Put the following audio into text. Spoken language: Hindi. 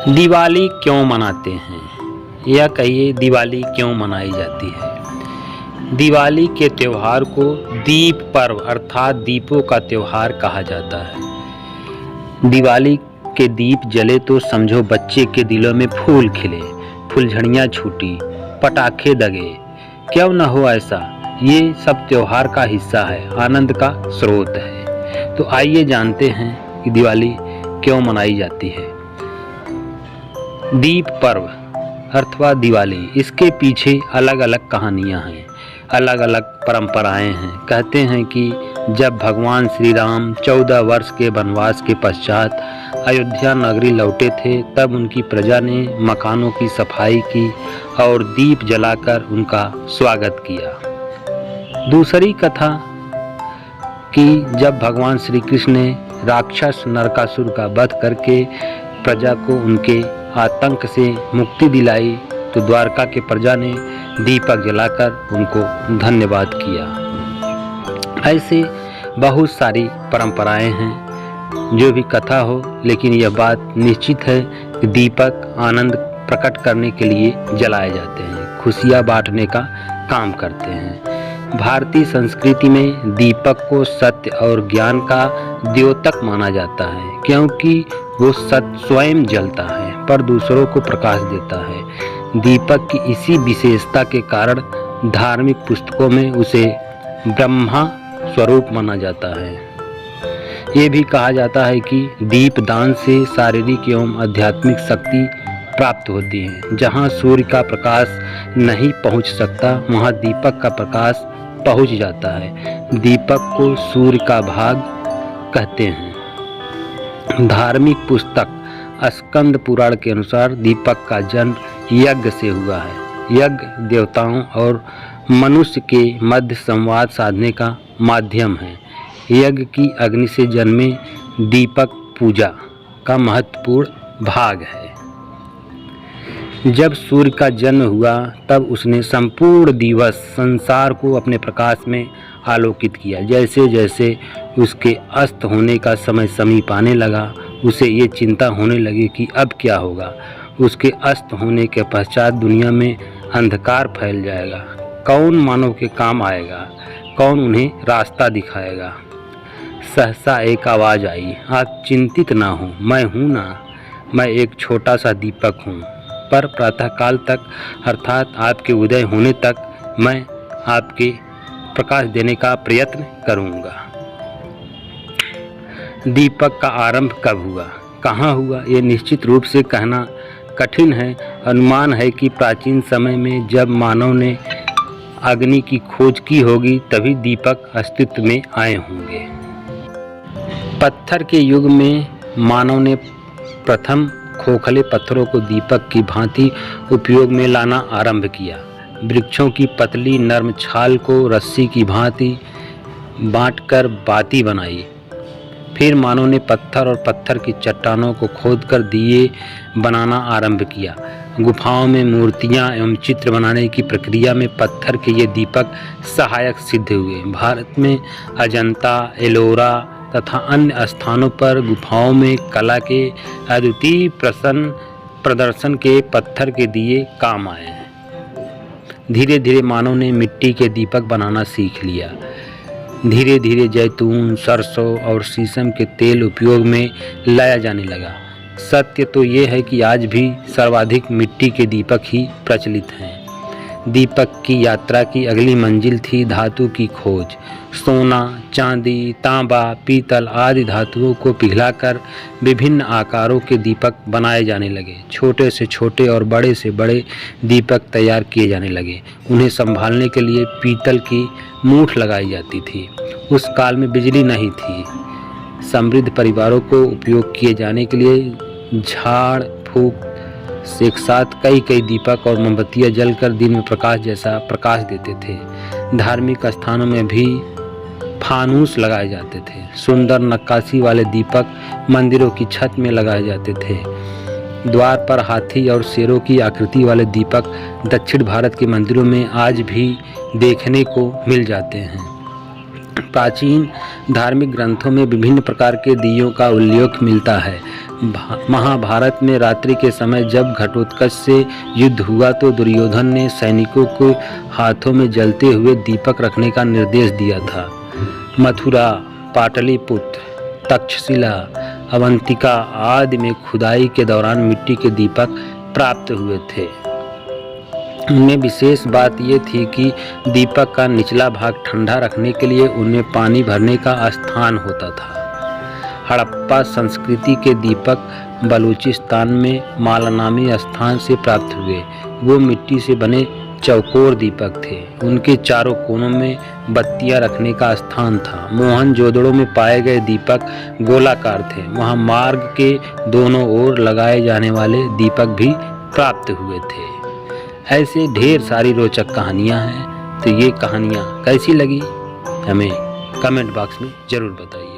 दिवाली क्यों मनाते हैं, या कहिए दिवाली क्यों मनाई जाती है। दिवाली के त्यौहार को दीप पर्व अर्थात दीपों का त्यौहार कहा जाता है। दिवाली के दीप जले तो समझो बच्चे के दिलों में फूल खिले, फुलझड़ियाँ छूटी, पटाखे दगे। क्यों न हो ऐसा, ये सब त्यौहार का हिस्सा है, आनंद का स्रोत है। तो आइए जानते हैं कि दिवाली क्यों मनाई जाती है। दीप पर्व अथवा दिवाली, इसके पीछे अलग अलग कहानियाँ हैं, अलग अलग परंपराएं हैं। कहते हैं कि जब भगवान श्री राम 14 वर्ष के वनवास के पश्चात अयोध्या नगरी लौटे थे, तब उनकी प्रजा ने मकानों की सफाई की और दीप जलाकर उनका स्वागत किया। दूसरी कथा कि जब भगवान श्री कृष्ण ने राक्षस नरकासुर का वध करके प्रजा को उनके आतंक से मुक्ति दिलाई, तो द्वारका के प्रजा ने दीपक जलाकर उनको धन्यवाद किया। ऐसे बहुत सारी परंपराएं हैं, जो भी कथा हो, लेकिन यह बात निश्चित है कि दीपक आनंद प्रकट करने के लिए जलाए जाते हैं, खुशियां बांटने का काम करते हैं। भारतीय संस्कृति में दीपक को सत्य और ज्ञान का द्योतक माना जाता है, क्योंकि वो सत्य स्वयं जलता है पर दूसरों को प्रकाश देता है। दीपक की इसी विशेषता के कारण धार्मिक पुस्तकों में उसे ब्रह्मा स्वरूप माना जाता है। ये भी कहा जाता है कि दीप दान से शारीरिक एवं आध्यात्मिक शक्ति प्राप्त होती है। जहाँ सूर्य का प्रकाश नहीं पहुँच सकता, वहाँ दीपक का प्रकाश पहुँच जाता है। दीपक को सूर्य का भाग कहते हैं। धार्मिक पुस्तक स्कंद पुराण के अनुसार दीपक का जन्म यज्ञ से हुआ है। यज्ञ देवताओं और मनुष्य के मध्य संवाद साधने का माध्यम है। यज्ञ की अग्नि से जन्मे दीपक पूजा का महत्वपूर्ण भाग है। जब सूर्य का जन्म हुआ, तब उसने संपूर्ण दिवस संसार को अपने प्रकाश में आलोकित किया। जैसे जैसे उसके अस्त होने का समय समीप आने लगा, उसे ये चिंता होने लगी कि अब क्या होगा। उसके अस्त होने के पश्चात दुनिया में अंधकार फैल जाएगा। कौन मानव के काम आएगा, कौन उन्हें रास्ता दिखाएगा। सहसा एक आवाज़ आई, आप चिंतित ना हो, मैं हूँ ना, मैं एक छोटा सा दीपक हूँ, पर प्रातःकाल तक अर्थात आपके उदय होने तक मैं आपके प्रकाश देने का प्रयत्न करूँगा। दीपक का आरंभ कब हुआ, कहाँ हुआ, ये निश्चित रूप से कहना कठिन है। अनुमान है कि प्राचीन समय में जब मानव ने अग्नि की खोज की होगी, तभी दीपक अस्तित्व में आए होंगे। पत्थर के युग में मानव ने प्रथम खोखले पत्थरों को दीपक की भांति उपयोग में लाना आरंभ किया। वृक्षों की पतली नर्म छाल को रस्सी की भांति बांटकर बाती बनाई। फिर मानव ने पत्थर और पत्थर की चट्टानों को खोदकर दिए बनाना आरंभ किया। गुफाओं में मूर्तियां एवं चित्र बनाने की प्रक्रिया में पत्थर के ये दीपक सहायक सिद्ध हुए। भारत में अजंता, एलोरा तथा अन्य स्थानों पर गुफाओं में कला के अद्वितीय प्रदर्शन के पत्थर के दिए काम आए हैं। धीरे धीरे मानव ने मिट्टी के दीपक बनाना सीख लिया। धीरे धीरे जैतून, सरसों और शीशम के तेल उपयोग में लाया जाने लगा। सत्य तो ये है कि आज भी सर्वाधिक मिट्टी के दीपक ही प्रचलित हैं। दीपक की यात्रा की अगली मंजिल थी धातु की खोज। सोना, चांदी, तांबा, पीतल आदि धातुओं को पिघलाकर विभिन्न आकारों के दीपक बनाए जाने लगे। छोटे से छोटे और बड़े से बड़े दीपक तैयार किए जाने लगे। उन्हें संभालने के लिए पीतल की मूठ लगाई जाती थी। उस काल में बिजली नहीं थी। समृद्ध परिवारों को उपयोग किए जाने के लिए झाड़ फूंक से एक साथ कई कई दीपक और मोमबत्तियां जलकर दिन में प्रकाश जैसा प्रकाश देते थे। धार्मिक स्थानों में भी फानूस लगाए जाते थे। सुंदर नक्काशी वाले दीपक मंदिरों की छत में लगाए जाते थे। द्वार पर हाथी और शेरों की आकृति वाले दीपक दक्षिण भारत के मंदिरों में आज भी देखने को मिल जाते हैं। प्राचीन धार्मिक ग्रंथों में विभिन्न प्रकार के दियों का उल्लेख मिलता है। महाभारत में रात्रि के समय जब घटोत्कच से युद्ध हुआ तो दुर्योधन ने सैनिकों को हाथों में जलते हुए दीपक रखने का निर्देश दिया था। मथुरा, पाटलिपुत्र, तक्षशिला, अवंतिका आदि में खुदाई के दौरान मिट्टी के दीपक प्राप्त हुए थे। उनमें विशेष बात यह थी कि दीपक का निचला भाग ठंडा रखने के लिए उनमें पानी भरने का स्थान होता था। हड़प्पा संस्कृति के दीपक बलूचिस्तान में माला नामी स्थान से प्राप्त हुए। वो मिट्टी से बने चौकोर दीपक थे। उनके चारों कोनों में बत्तियां रखने का स्थान था। मोहनजोदड़ो में पाए गए दीपक गोलाकार थे। वहाँ मार्ग के दोनों ओर लगाए जाने वाले दीपक भी प्राप्त हुए थे। ऐसे ढेर सारी रोचक कहानियाँ हैं। तो ये कहानियाँ कैसी लगी हमें कमेंट बॉक्स में ज़रूर बताइए।